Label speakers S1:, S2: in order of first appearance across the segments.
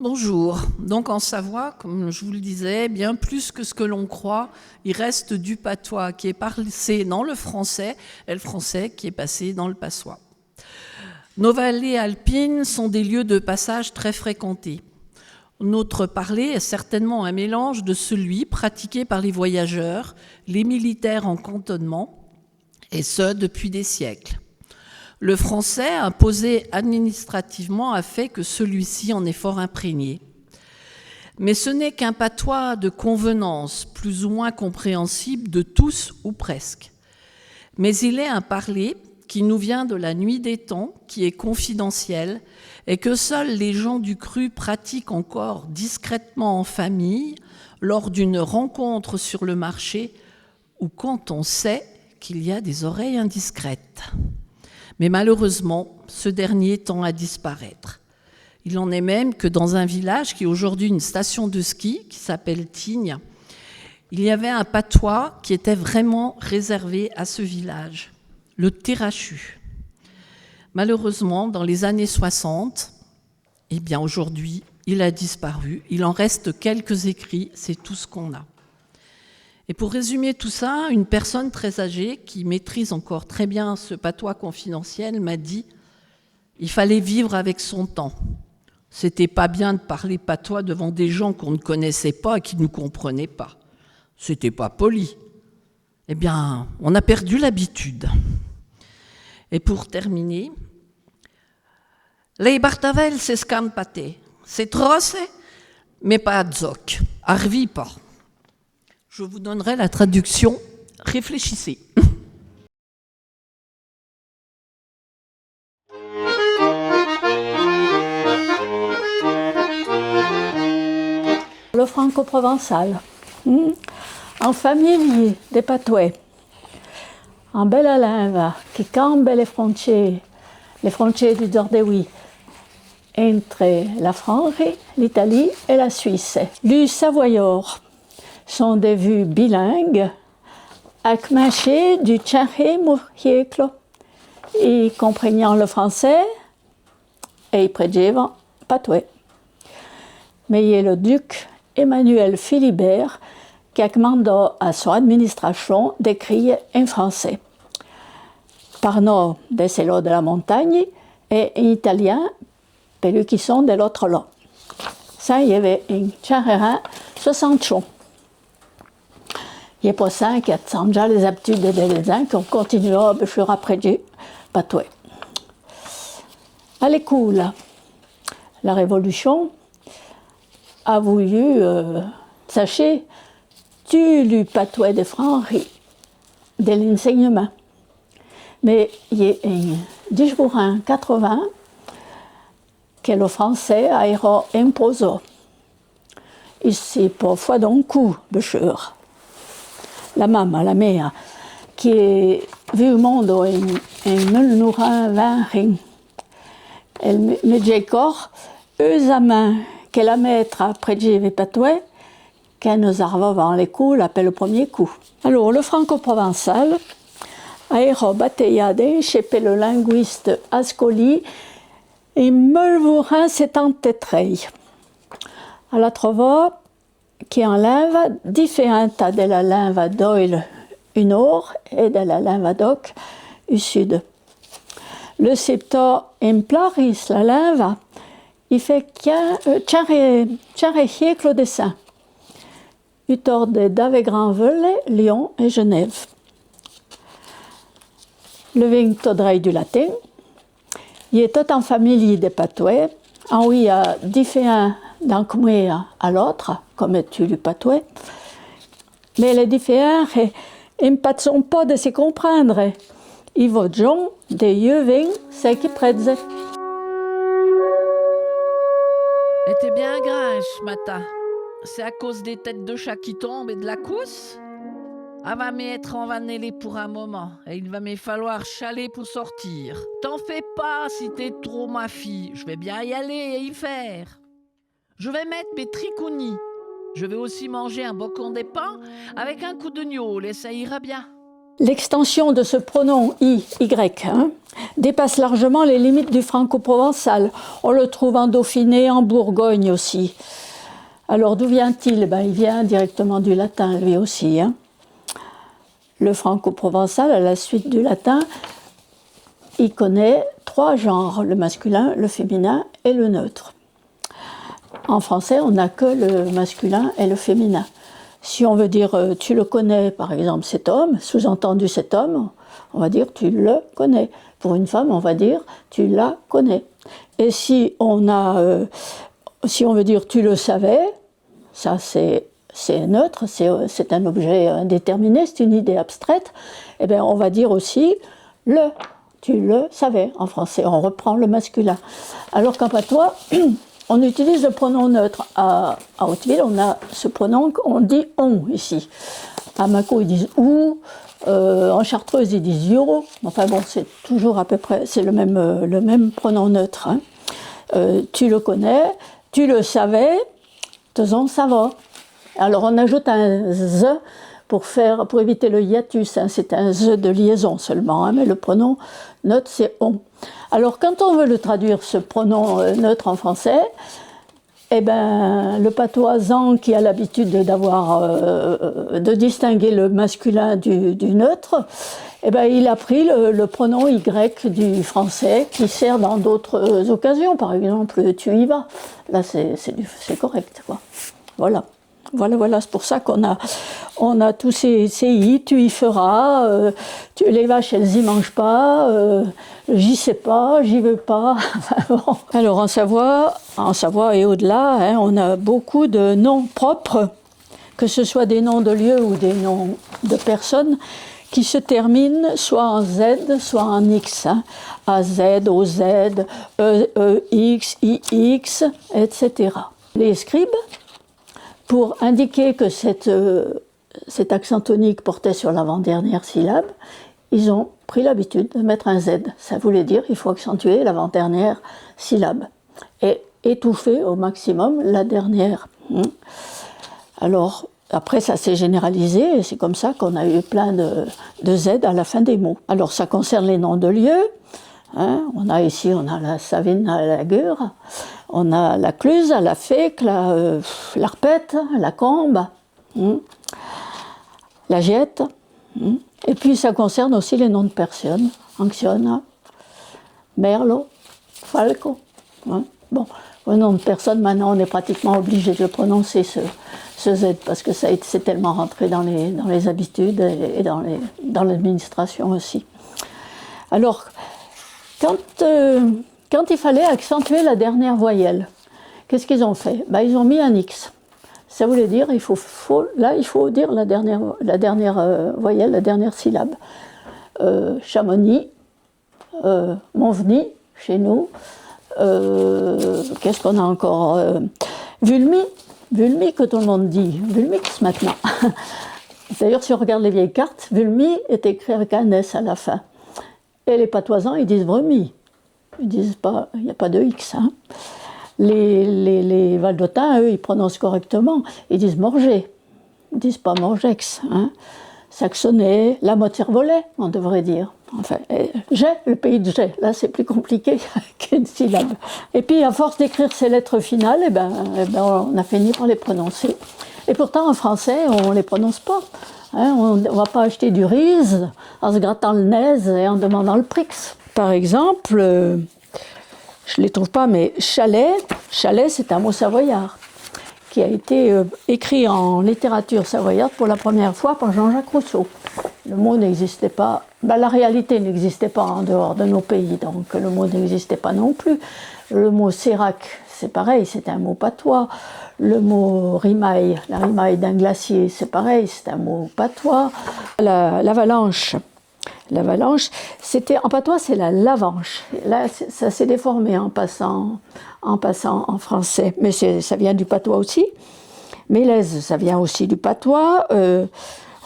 S1: Bonjour. Donc en Savoie, comme je vous le disais, bien plus que ce que l'on croit, il reste du patois qui est passé dans le français et le français qui est passé dans le passois. Nos vallées alpines sont des lieux de passage très fréquentés. Notre parler est certainement un mélange de celui pratiqué par les voyageurs, les militaires en cantonnement, et ce depuis des siècles. Le français, imposé administrativement, a fait que celui-ci en est fort imprégné. Mais ce n'est qu'un patois de convenance, plus ou moins compréhensible de tous ou presque. Mais il est un parler qui nous vient de la nuit des temps, qui est confidentiel, et que seuls les gens du cru pratiquent encore discrètement en famille, lors d'une rencontre sur le marché, ou quand on sait qu'il y a des oreilles indiscrètes. Mais malheureusement, ce dernier tend à disparaître. Il en est même que dans un village qui est aujourd'hui une station de ski, qui s'appelle Tignes, il y avait un patois qui était vraiment réservé à ce village, le Terrachu. Malheureusement, dans les années 60, eh bien aujourd'hui, il a disparu. Il en reste quelques écrits, c'est tout ce qu'on a. Et pour résumer tout ça, une personne très âgée qui maîtrise encore très bien ce patois confidentiel m'a dit « Il fallait vivre avec son temps. C'était pas bien de parler patois devant des gens qu'on ne connaissait pas et qui ne nous comprenaient pas. C'était pas poli. Eh bien, on a perdu l'habitude. » Et pour terminer, « Les Bartavel, c'est scampate. C'est trosse, mais pas zoc. Arvi pas. » Je vous donnerai la traduction. Réfléchissez.
S2: Le franco-provençal. En famille des patouets. En belle linva, qui cambe les frontières du Dordewi, entre la France, l'Italie et la Suisse. Les Savoyards sont des vues bilingues, avec marché du tcharé mourieclo, y comprenant le français et y prédivant patouet. Mais il y a le duc Emmanuel Philibert qui a commandé à son administration d'écrire en français. Par nous, des célos de la montagne, et en italien, pour ceux qui sont de l'autre là. Ça, il y avait un tcharera 60 chons. Il n'y a pas ça qui sont déjà les habitudes des uns qu'on continuera à bêcher après Dieu, pas toi. À l'école, la Révolution a voulu, sachez, tu le patois de France de l'enseignement. Mais il y a un 10 jours en 80 que le français a été imposé. Ici, parfois d'un coup, bêcheur. La maman, la mère, qui est vu au monde en 1920, elle me dit encore, eux amants que la maître a prédit les patouets, qu'elle nous arrive à l'école après le premier coup. Alors, le franco-provençal a été bataillé chez le linguiste Ascoli et Melvourin s'est entêtré. À la trouver qui est en langue différente de la langue d'Oil du nord et de la langue d'Oc du sud. Le septembre en plaris la langue, il fait qu'un siècle de saint. Autour de Davegranville, Lyon et Genève. Le vin todrei du latin, il est tout en famille des patouets, en il y a différents d'un commun à l'autre, comme tu le patouet, mais les différents ne sont pas de se comprendre. Ils vont gens des yeux vins, c'est qui prêtent.
S1: Était bien grinche ce matin. C'est à cause des têtes de chat qui tombent et de la cousse. Elle va m'être envanélée pour un moment et il va me falloir chaler pour sortir. T'en fais pas si t'es trop ma fille. Je vais bien y aller et y faire. Je vais mettre mes tricounis. Je vais aussi manger un bocon de pain avec un coup de gnôle et ça ira bien.
S2: L'extension de ce pronom I, Y, dépasse largement les limites du franco-provençal. On le trouve en Dauphiné, en Bourgogne aussi. Alors d'où vient-il? Il vient directement du latin, lui aussi. Le franco-provençal, à la suite du latin, il connaît 3 genres, le masculin, le féminin et le neutre. En français, on n'a que le masculin et le féminin. Si on veut dire tu le connais, par exemple, cet homme, sous-entendu cet homme, on va dire tu le connais. Pour une femme, on va dire tu la connais. Et si on veut dire tu le savais, ça c'est neutre, c'est un objet indéterminé, c'est une idée abstraite, eh bien on va dire aussi tu le savais en français, on reprend le masculin. Alors qu'en patois, on utilise le pronom neutre. À Hauteville, on a ce pronom qu'on dit on ici. À Mâcon, ils disent ou. En chartreuse, ils disent yo. Enfin bon, c'est toujours à peu près, c'est le même pronom neutre. Tu le connais, tu le savais, faisons ça va. Alors on ajoute un z pour éviter le hiatus. C'est un z de liaison seulement, mais le pronom neutre c'est on. Alors quand on veut le traduire, ce pronom neutre en français, eh ben, le patoisan qui a l'habitude de distinguer le masculin du neutre, eh ben, il a pris le pronom Y du français qui sert dans d'autres occasions. Par exemple, tu y vas. Là, c'est correct, quoi. Voilà. Voilà, c'est pour ça qu'on a tous ces i, tu y feras, les vaches elles y mangent pas, j'y sais pas, j'y veux pas. Bon. Alors en Savoie et au-delà, on a beaucoup de noms propres, que ce soit des noms de lieux ou des noms de personnes, qui se terminent soit en Z, soit en X. AZ, OZ, EX, IX, etc. Les scribes, pour indiquer que cet accent tonique portait sur l'avant-dernière syllabe, ils ont pris l'habitude de mettre un Z. Ça voulait dire qu'il faut accentuer l'avant-dernière syllabe et étouffer au maximum la dernière. Alors, après, ça s'est généralisé et c'est comme ça qu'on a eu plein de Z à la fin des mots. Alors, ça concerne les noms de lieux. On a la Savine à la Gure, on a la Cluse, la Fèque, l'Arpette, la Combe, la Giette. Et puis ça concerne aussi les noms de personnes, Anxiona, Merlo, Falco. Bon, le nom de personne, maintenant on est pratiquement obligé de le prononcer ce Z parce que c'est tellement rentré dans les habitudes et dans l'administration aussi. Alors, quand il fallait accentuer la dernière voyelle, qu'est-ce qu'ils ont fait? Ils ont mis un X. Ça voulait dire il faut dire la dernière voyelle, la dernière syllabe. Chamonix, Montvenis, chez nous. Qu'est-ce qu'on a encore? Vulmy que tout le monde dit. Vulmix maintenant. D'ailleurs, si on regarde les vieilles cartes, Vulmy est écrit avec un S à la fin. Et les patoisans, ils disent Vremy. Ils disent pas, il n'y a pas de X. Les Valdotins, eux, ils prononcent correctement. Ils disent Morgé. Ils ne disent pas Morgex. Saxonnet, la Motte-Cervolet, on devrait dire. Enfin, le pays de Gé. Là, c'est plus compliqué qu'une syllabe. Et puis, à force d'écrire ces lettres finales, on a fini par les prononcer. Et pourtant, en français, on ne les prononce pas. On ne va pas acheter du riz en se grattant le nez et en demandant le prix. Par exemple, je ne les trouve pas, mais chalet, c'est un mot savoyard qui a été écrit en littérature savoyarde pour la première fois par Jean-Jacques Rousseau. Le mot n'existait pas, la réalité n'existait pas en dehors de nos pays, donc le mot n'existait pas non plus. Le mot sérac, c'est pareil, c'est un mot patois. Le mot rimaille, la rimaille d'un glacier, c'est pareil, c'est un mot patois. L'avalanche, en patois, c'est la lavanche. Là, ça s'est déformé en passant en français, mais ça vient du patois aussi. Mélèze, ça vient aussi du patois.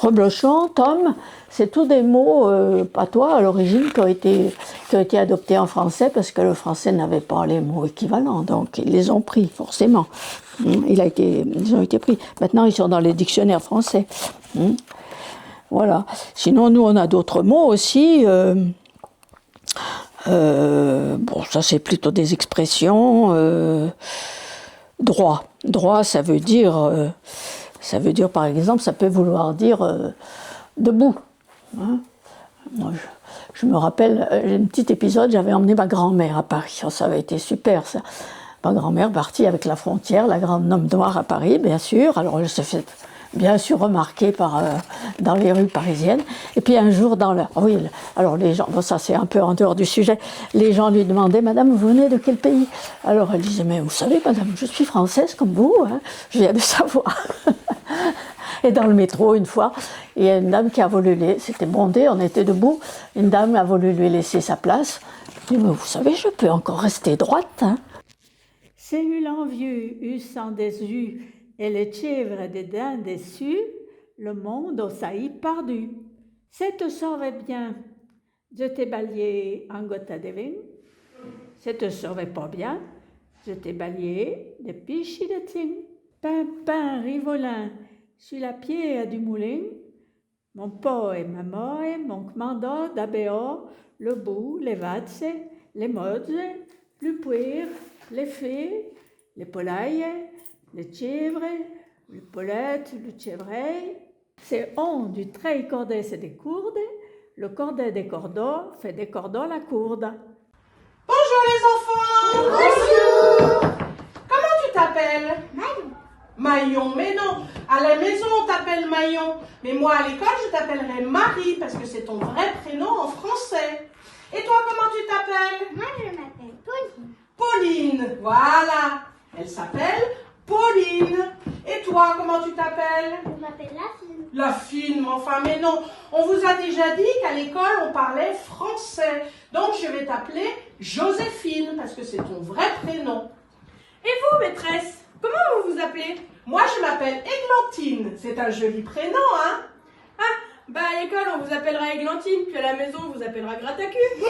S2: Reblochon, Tom, c'est tous des mots patois à l'origine qui ont été adoptés en français parce que le français n'avait pas les mots équivalents, donc ils les ont pris forcément. Ils ont été pris. Maintenant, ils sont dans les dictionnaires français. Voilà. Sinon, nous, on a d'autres mots aussi. Bon, ça, c'est plutôt des expressions. Droit. Droit, ça veut dire, par exemple, ça peut vouloir dire debout. Hein. Moi, je me rappelle, j'ai un petit épisode, j'avais emmené ma grand-mère à Paris. Ça avait été super, ça. Ma grand-mère partie avec la frontière, la grande homme noire à Paris, bien sûr. Alors, elle se fait bien sûr remarquer dans les rues parisiennes. Et puis un jour, oui, alors les gens, bon, ça c'est un peu en dehors du sujet, les gens lui demandaient, Madame, vous venez de quel pays? Alors elle disait, mais vous savez, Madame, je suis française comme vous, hein, je viens de savoir. Et dans le métro, une fois, il y a une dame qui a voulu, c'était bondé, on était debout, une dame a voulu lui laisser sa place. Je dis, mais vous savez, je peux encore rester droite. Hein. C'est eu l'envieux, eu sans des yeux, et les chèvres des dents déçus, le monde au saillie perdu. C'est te sauve bien, je t'ai balayé en gota de vin. C'est te sauve pas bien, je t'ai balayé de piches de tin. Pimpin, rivolin, sur la pierre du moulin, mon pot et ma moe, mon commandant d'abéo, le bout, les vatses, les modes, le puir, les fées, les polailles, les chèvres, le poulette, le chèvreil. C'est on du treil cordé, c'est des courdes, le cordet des cordons fait des cordons la courde.
S3: Bonjour les enfants.
S4: Bonjour.
S3: Comment tu t'appelles?
S4: Maillon.
S3: Maillon, mais non. À la maison, on t'appelle Maillon. Mais moi, à l'école, je t'appellerai Marie, parce que c'est ton vrai prénom en français. Et toi, comment tu t'appelles?
S4: Moi, je m'appelle Pauline.
S3: Pauline, voilà. Elle s'appelle Pauline. Et toi, comment tu t'appelles?
S4: Je m'appelle Lafine.
S3: Lafine, mais enfin, mais non. On vous a déjà dit qu'à l'école, on parlait français. Donc, je vais t'appeler Joséphine, parce que c'est ton vrai prénom.
S5: Et vous, maîtresse, comment vous vous appelez?
S3: Moi, je m'appelle Églantine. C'est un joli prénom, hein?
S5: Ah, bah à l'école, on vous appellera Églantine, puis à la maison, on vous appellera Gratacu.
S3: Non,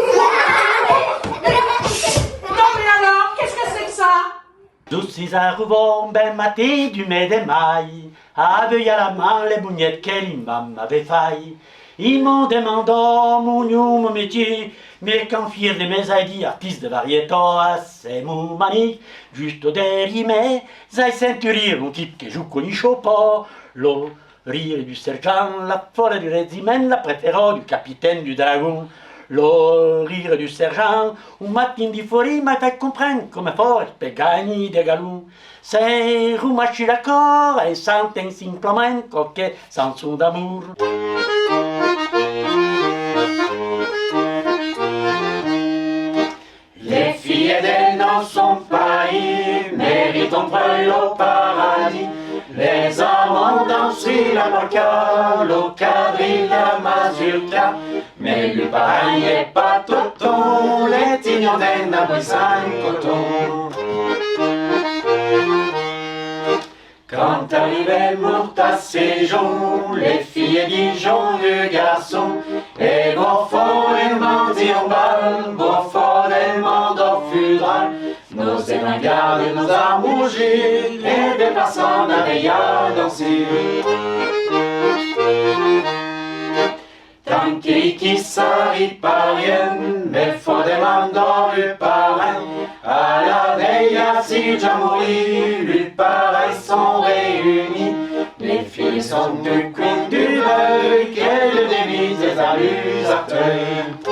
S3: mais alors, qu'est-ce que c'est que ça?
S6: Dus arrivons ben matin du mai de maille, avec à la main les bougnettes que l'imam avait failli. Ils m'ont demandé mon métier, mais quand fier de mes ID, artiste de variété, c'est mon manique, juste derrière, j'ai ceinturier un type qui joue con i Chopin, le rire du sergent, la folle du régiment, la préférée du capitaine du dragon. Le rire du sergent, un matin di fuori m'a fait comprendre come fort per gagner des galons. C'est moi je suis d'accord, et sentent simplement coquet chanson d'amour. Les filles dans son pays méritent le paradis. Les amants dansent la polka, le quadrille, la mazurka. Mais le pareil est pas tonton, les tignons d'un abri coton. Quand arrivait Mourta Séjon, les filles Dijon, le garçon, et Beaufort et Mandy en bal, Beaufort et Mandor fudral, nos ébringardes, nos amours gilles, et des passants n'avaient à danser. Tant qui s'arrive par rien, mais faut des mains dans le parrain. À la veille, assis déjà mourir, le pareil sont réunis. Les filles sont du coin du l'œil, qu'elles dévisent les amusateurs.